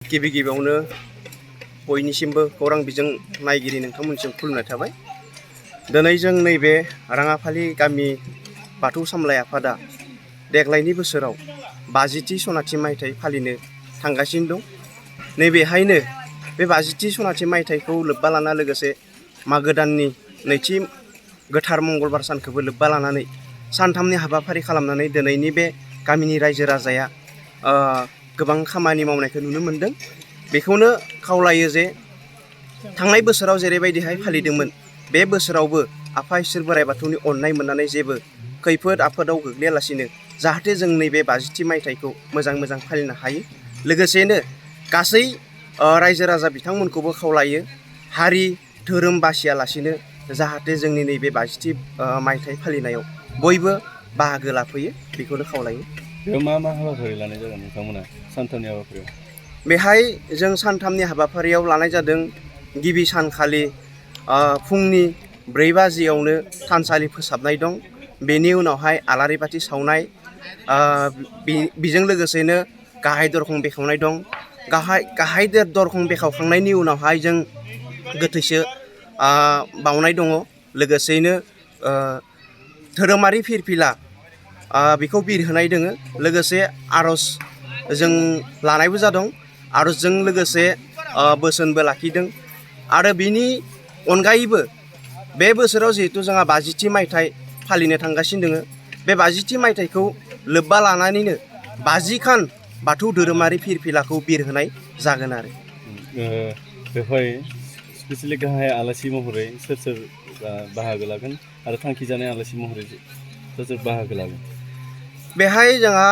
गिबि गिबियावनो बयनिसिमबो खौरां बिजों नायगिरि नोंथांमोननिसिम खुलुमनाय थाबाय। दिनै जों नैबे राङाफालि गामि बाथौ सामलाय आफादा देग्लायनि बोसोराव 50थि सनाथि मायथाइ फालिनो थांगासिनो दं। नैबेहायनो बे 50थि सनाथि मायथाइखौ लोब्बा लाना लोगोसे मागो दाननि नैथि गोथार मंगलबार सानखौबो लोब्बा लानानै सानथामनि हाबाफारि खालामनानै दिनैनि बे गामिनि रायजो राजाया गोबां खामानि मावनायखौ नुनो मोनदों। बेखौनो खावलायो जे थांनाय बोसोराव जेरैबायदिहाय फालिदोंमोन बे बोसोरावबो आफा इसोर बोराइ बाथौनि अननाय मोननानै जेबो खैफोद आफोदाव गोग्लैयालासिनो जाहाथे जों नैबे 50थि मायथाइखौ मोजां फालिनो हायो। लोगोसेनो गासै रायजो राजा बिथांमोनखौबो खावलायो हारि धोरोम बासियालासिनो जाहाथे जोंनि नैबे 50थि मायथाइ फालिनायाव बयबो बाहागो लाफैयो, बेखौनो खावलायो। बेयाव मा मा हाबाफारि लानाय जागोन नोंथांमोना सानथामनि हाबाफारियाव? बेहाय जों सानथामनि हाबाफारियाव लानाय जादों। गिबि सानखालि फुंनि 4 बाजियावनो थानसालि फोसाबनाय दं। बेनि उनावहाय आलारि बाथि सावनाय, बेजों लोगोसेनो गाहाय दरखं बेखेवनाय दं। गाहाय दरखं बेखेवखांनायनि उनावहाय जों गोथैसो बावनाय दङ। लोगोसेयैनो धोरोमारि फिरफिला बेखौ बिर होनाय दोङो। लोगोसे आर'ज जों लानायबो जादों। आर'जजों लोगोसे बोसोनबो लाखिदों। आरो बिनि अनगायैबो बे बोसोराव जिहेथु जोंहा 50थि मायथाइ फालिनो थांगासिनो दोङो, बे 50थि मायथाइखौ लोब्बा लानानैनो 50 खान बाथौ धोरोमारि फिरफिलाखौ बिर होनाय जागोन आरो। बेवहाय स्पेसियेलि गाहाय आलासि महरै सोर बाहागो लागोन आरो थांखि जानाय आलासि महरै सोर बाहागो लागोन? बेहाय जोंहा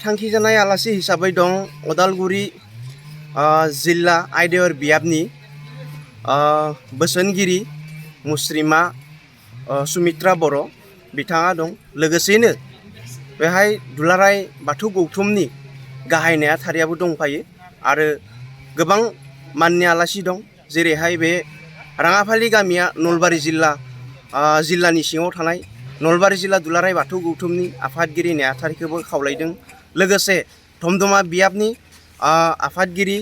थांखि जानाय आलासि हिसाबै दं उदालगुरि जिल्ला आयदेर बियाबनि बोसोनगिरि मुस्रिमा सुमित्रा बर' बिथाङा दं। लोगोसेनो बेहाय दुलाराय बाथौ गौथुमनि गाहाय नेहाथारियाबो दंफायो आरो गोबां माननि आलासि दं। जेरैहाय बे राङाफालि गामिया नलबारि जिल्लानि सिङाव थानाय नलबारि जिल्ला दुलाराय बाथौ गौथुमनि आफादगिरि नेहाथारिखौबो खावलायदों। लोगोसे धमधमा बियाबनि आफादगिरि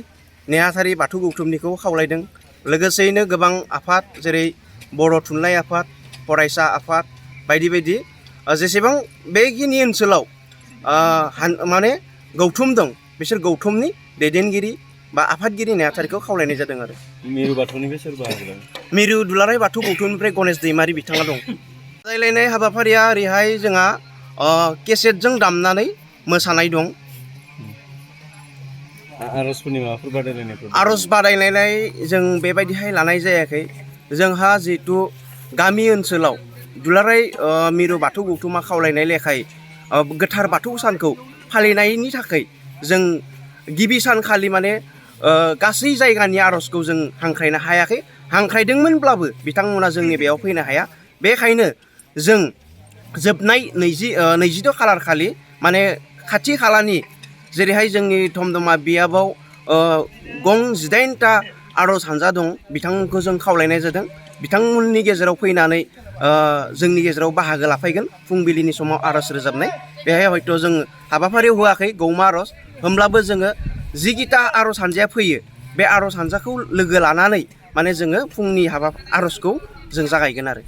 नेहाथारि बाथौ गौथुमनिखौ खावलायदों। लोगोसेयैनो गोबां आफाद जेरै बर' थुनलाइ आफाद, फरायसा आफाद बायदि बायदि जेसेबां बेखिनि ओनसोलाव माने गौथुम दं, बिसोर गौथुमनि दैदेनगिरि बा आफादगिरि नेहाथारिखौ खावलायनाय जादों आरो। मिरु बाथौनिफ्राय सोर बाहागो लागोन? मिरु दुलाराय बाथौ गौथुमनिफ्राय गणेश दैमारि बिथाङा दं। रायज्लायनाय हाबाफारिया ओरैहाय जोंहा केसेटजों दामनानै मोसानाय दं। आर'जफोरनि माबाफोर बादायलायनायफोर? आर'ज बादायलायनाय जों बेबायदिहाय लानाय जायाखै। जोंहा जिहेथु गामि ओनसोलाव दुलाराय मिरु बाथौ गौथुमा खावलायनाय लेखायै गोथार बाथौ सानखौ फालिनायनि थाखाय जों गिबि सानखालि माने गासै जायगानि आर'जखौ जों हांख्रायनो हायाखै। हांख्रायदोंमोनब्लाबो बिथांमोना जोंनि बेयाव फैनो हाया। बेखायनो जों जोबनाय 22 खालार खालि माने खाथि खालानि जेरैहाय जोंनि धमधमा बियाबाव गं 18टा आर'ज हानजा दं, बिथांमोनखौ जों खावलायनाय जादों। बिथांमोननि गेजेराव फैनानै जोंनि गेजेराव बाहागो लाफैगोन फुंबिलिनि समाव आर'ज रोजाबनाय। बेहाय हयथ' जों हाबाफारियाव होआखै गौमा आर'ज, होमब्लाबो जोङो जिगिता आर'ज हानजाया फैयो बे आर'ज हानजाखौ लोगो लानानै माने जोङो फुंनि आर'जखौ जों जागायगोन आरो।